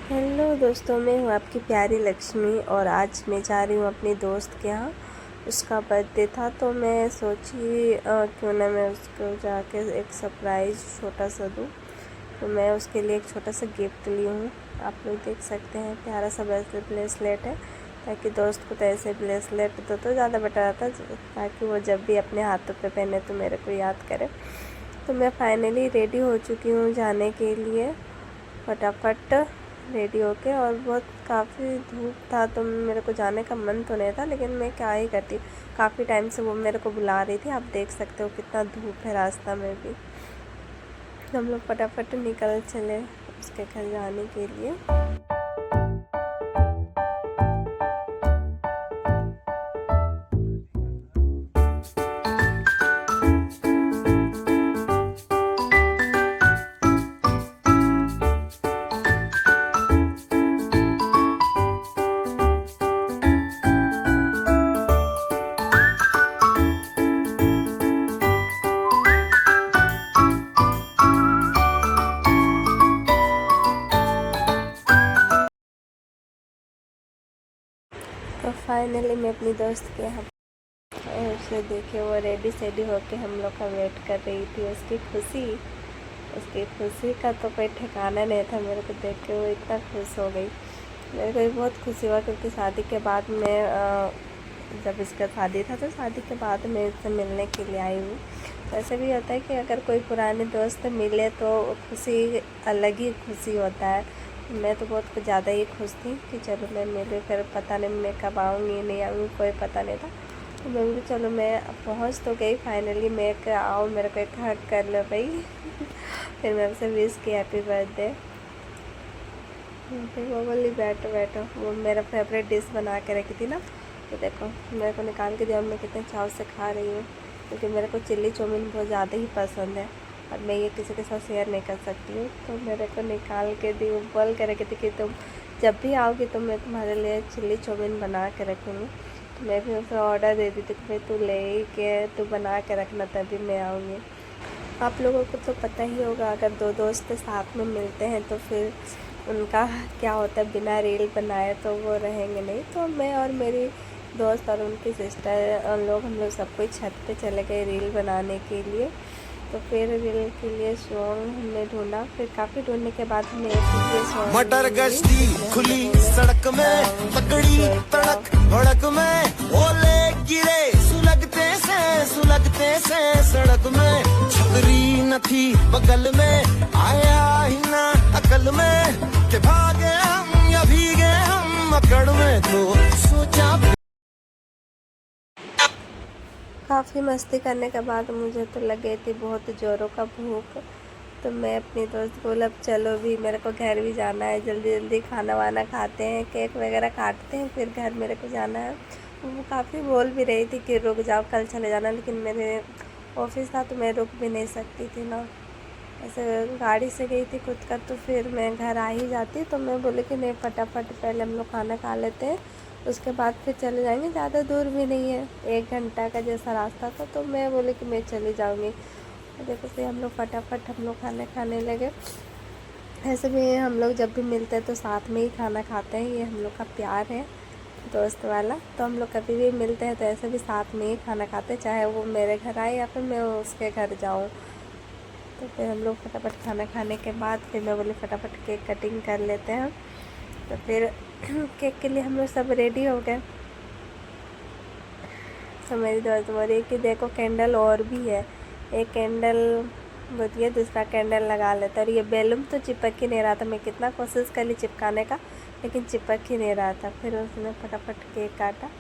Hello दोस्तों, मैं हूँ आपकी प्यारी लक्ष्मी और आज मैं जा रही हूँ अपनी दोस्त के यहाँ। उसका बर्थडे था तो मैं सोची क्यों ना मैं उसको जाके एक सरप्राइज़ छोटा सा दूँ। तो मैं उसके लिए एक छोटा सा गिफ्ट ली हूँ। आप लोग देख सकते हैं, प्यारा सा ब्रेसलेट है। ताकि दोस्त को तो ऐसे ब्रेसलेट दो तो ज़्यादा बेटर आता, ताकि वो जब भी अपने हाथों पे पहने तो मेरे को याद करे। तो मैं फाइनली रेडी हो चुकी हूँ जाने के लिए, फटाफट रेडी होके। और बहुत काफ़ी धूप था तो मेरे को जाने का मन तो नहीं था, लेकिन मैं क्या ही करती, काफ़ी टाइम से वो मेरे को बुला रही थी। आप देख सकते हो कितना धूप है रास्ता में भी। तो हम लोग फटाफट निकल चले उसके घर जाने के लिए। तो फाइनली मैं अपनी दोस्त के यहाँ और उसे देखे वो रेडी सेडी होके हम लोग का वेट कर रही थी। उसकी खुशी का तो कोई ठिकाना नहीं था। मेरे को देख के वो इतना खुश हो गई। मेरे को भी बहुत खुशी हुआ, क्योंकि शादी के बाद में जब इसका शादी था तो शादी के बाद मैं इससे मिलने के लिए आई हूँ। तो ऐसे भी होता है कि अगर कोई पुराने दोस्त मिले तो खुशी अलग ही खुशी होता है। मैं तो बहुत ज़्यादा ही खुश थी कि चलो मैं मिले, फिर पता नहीं मैं कब आऊँगी नहीं आऊँगी, कोई पता नहीं था। तो मैं बोली चलो मैं पहुँच तो गई फाइनली। मैं आओ मेरे को एक हग कर लो भाई। फिर मैं उसे विश की हैप्पी बर्थडे। फिर वो बोली बैठो बैठो। वो मेरा फेवरेट डिश बना के रखी थी ना, तो देखो मेरे को निकाल के दिया। मैं कितने चाव से खा रही हूँ, क्योंकि मेरे को चिल्ली चाउमीन बहुत ज़्यादा ही पसंद है और मैं ये किसी के साथ शेयर नहीं कर सकती हूँ। तो मेरे को निकाल के दी, बोल के रखी थी कि तुम जब भी आओगी तो मैं तुम्हारे लिए चिल्ली चाउमीन बना के रखूँगी। तो मैं भी उसे ऑर्डर दे दी थी कि भाई तू ले के तू बना के रखना, तभी मैं आऊँगी। आप लोगों को तो पता ही होगा, अगर दो दोस्त साथ में मिलते हैं तो फिर उनका क्या होता है, बिना रील बनाए तो वो रहेंगे नहीं। तो मैं और मेरी दोस्त और उनकी सिस्टर हम लोग सब कोई छत पे चले गए रील बनाने के लिए। तो फिर रील के लिए सॉन्ग हमने ढूंढा, फिर काफ़ी ढूंढने के बाद हमने एक ये सॉन्ग मटर गश्ती खुली सड़क में पकड़ी तड़क भड़क में ओले गिरे सुलगते से सड़क में छतरी न थी बगल में आया ही ना अकल में कि भागे हम या भीगे हम अकड़ में तो सोचा। काफ़ी मस्ती करने के बाद मुझे तो लग गई थी बहुत ज़ोरों का भूख। तो मैं अपनी दोस्त को बोला अब चलो भी, मेरे को घर भी जाना है, जल्दी जल्दी खाना वाना खाते हैं, केक वगैरह काटते हैं, फिर घर मेरे को जाना है। वो काफ़ी बोल भी रही थी कि रुक जाओ कल चले जाना, लेकिन मेरे ऑफिस था तो मैं रुक भी नहीं सकती थी ना। ऐसे गाड़ी से गई थी खुद का, तो फिर मैं घर आ ही जाती। तो मैं बोली कि नहीं, फटाफट पहले हम लोग खाना खा लेते हैं, उसके बाद फिर चले जाएंगे। ज़्यादा दूर भी नहीं है, 1 घंटा का जैसा रास्ता था। तो मैं बोली कि मैं चली जाऊँगी। देखो फिर हम लोग फटाफट हम लोग खाना खाने लगे। ऐसे भी हम लोग जब भी मिलते हैं तो साथ में ही खाना खाते हैं, ये हम लोग का प्यार है दोस्त वाला। तो हम लोग कभी भी मिलते हैं तो ऐसे भी साथ में ही खाना खाते हैं, चाहे वो मेरे घर आए या फिर मैं उसके घर जाऊँ। तो फिर हम लोग फटाफट खाना खाने के बाद फिर मैं बोली फटाफट केक कटिंग कर लेते हैं। तो फिर केक के लिए हम लोग सब रेडी हो गए। तो मेरी दोस्त बोल रही कि देखो कैंडल और भी है, एक कैंडल बुझिए दूसरा कैंडल लगा लेते। और ये बैलून तो चिपक ही नहीं रहा था, मैं कितना कोशिश कर ली चिपकाने का, लेकिन चिपक ही नहीं रहा था। फिर उसने फटाफट केक काटा।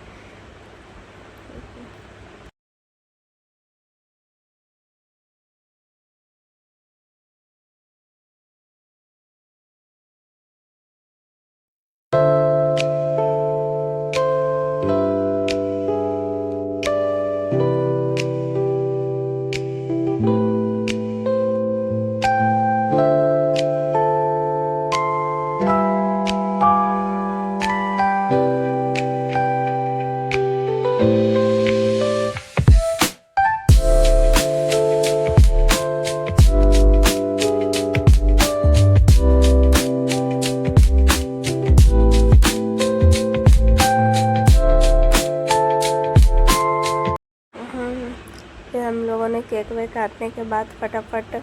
केक वेक काटने के बाद फटाफट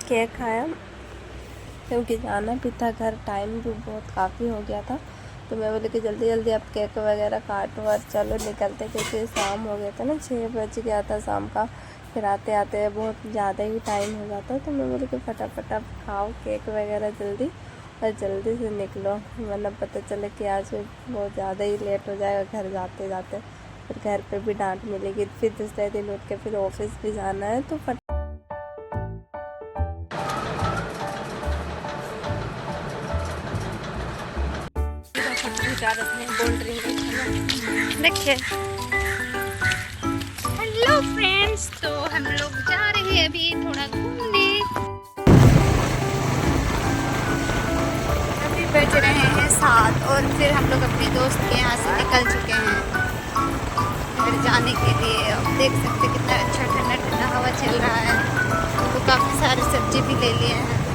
केक खाया, क्योंकि जाना भी था घर, टाइम भी बहुत काफ़ी हो गया था। तो मैं बोली कि जल्दी जल्दी अब केक वगैरह काटो और चलो निकलते, क्योंकि शाम हो गया था ना, 6 बज गया था शाम का। फिर आते आते बहुत ज़्यादा ही टाइम हो जाता। तो मैं बोली कि फटाफट अब खाओ केक वगैरह जल्दी और जल्दी से निकलो, वरना पता चले कि आज बहुत ज़्यादा ही लेट हो जाएगा घर जाते जाते। फिर घर पे भी डांट मिलेगी, फिर दूसरे दिन उठ के फिर ऑफिस भी जाना है। तो देखिए हेलो फ्रेंड्स, तो हम लोग जा रहे हैं अभी थोड़ा घूमने। अभी बज रहे हैं 7 और फिर हम लोग अपने दोस्त के यहाँ से निकल चुके हैं फिर जाने के लिए। अब देख सकते कितना अच्छा ठंडा ठंडा हवा चल रहा है। तो काफ़ी सारे सब्जी भी ले लिए हैं।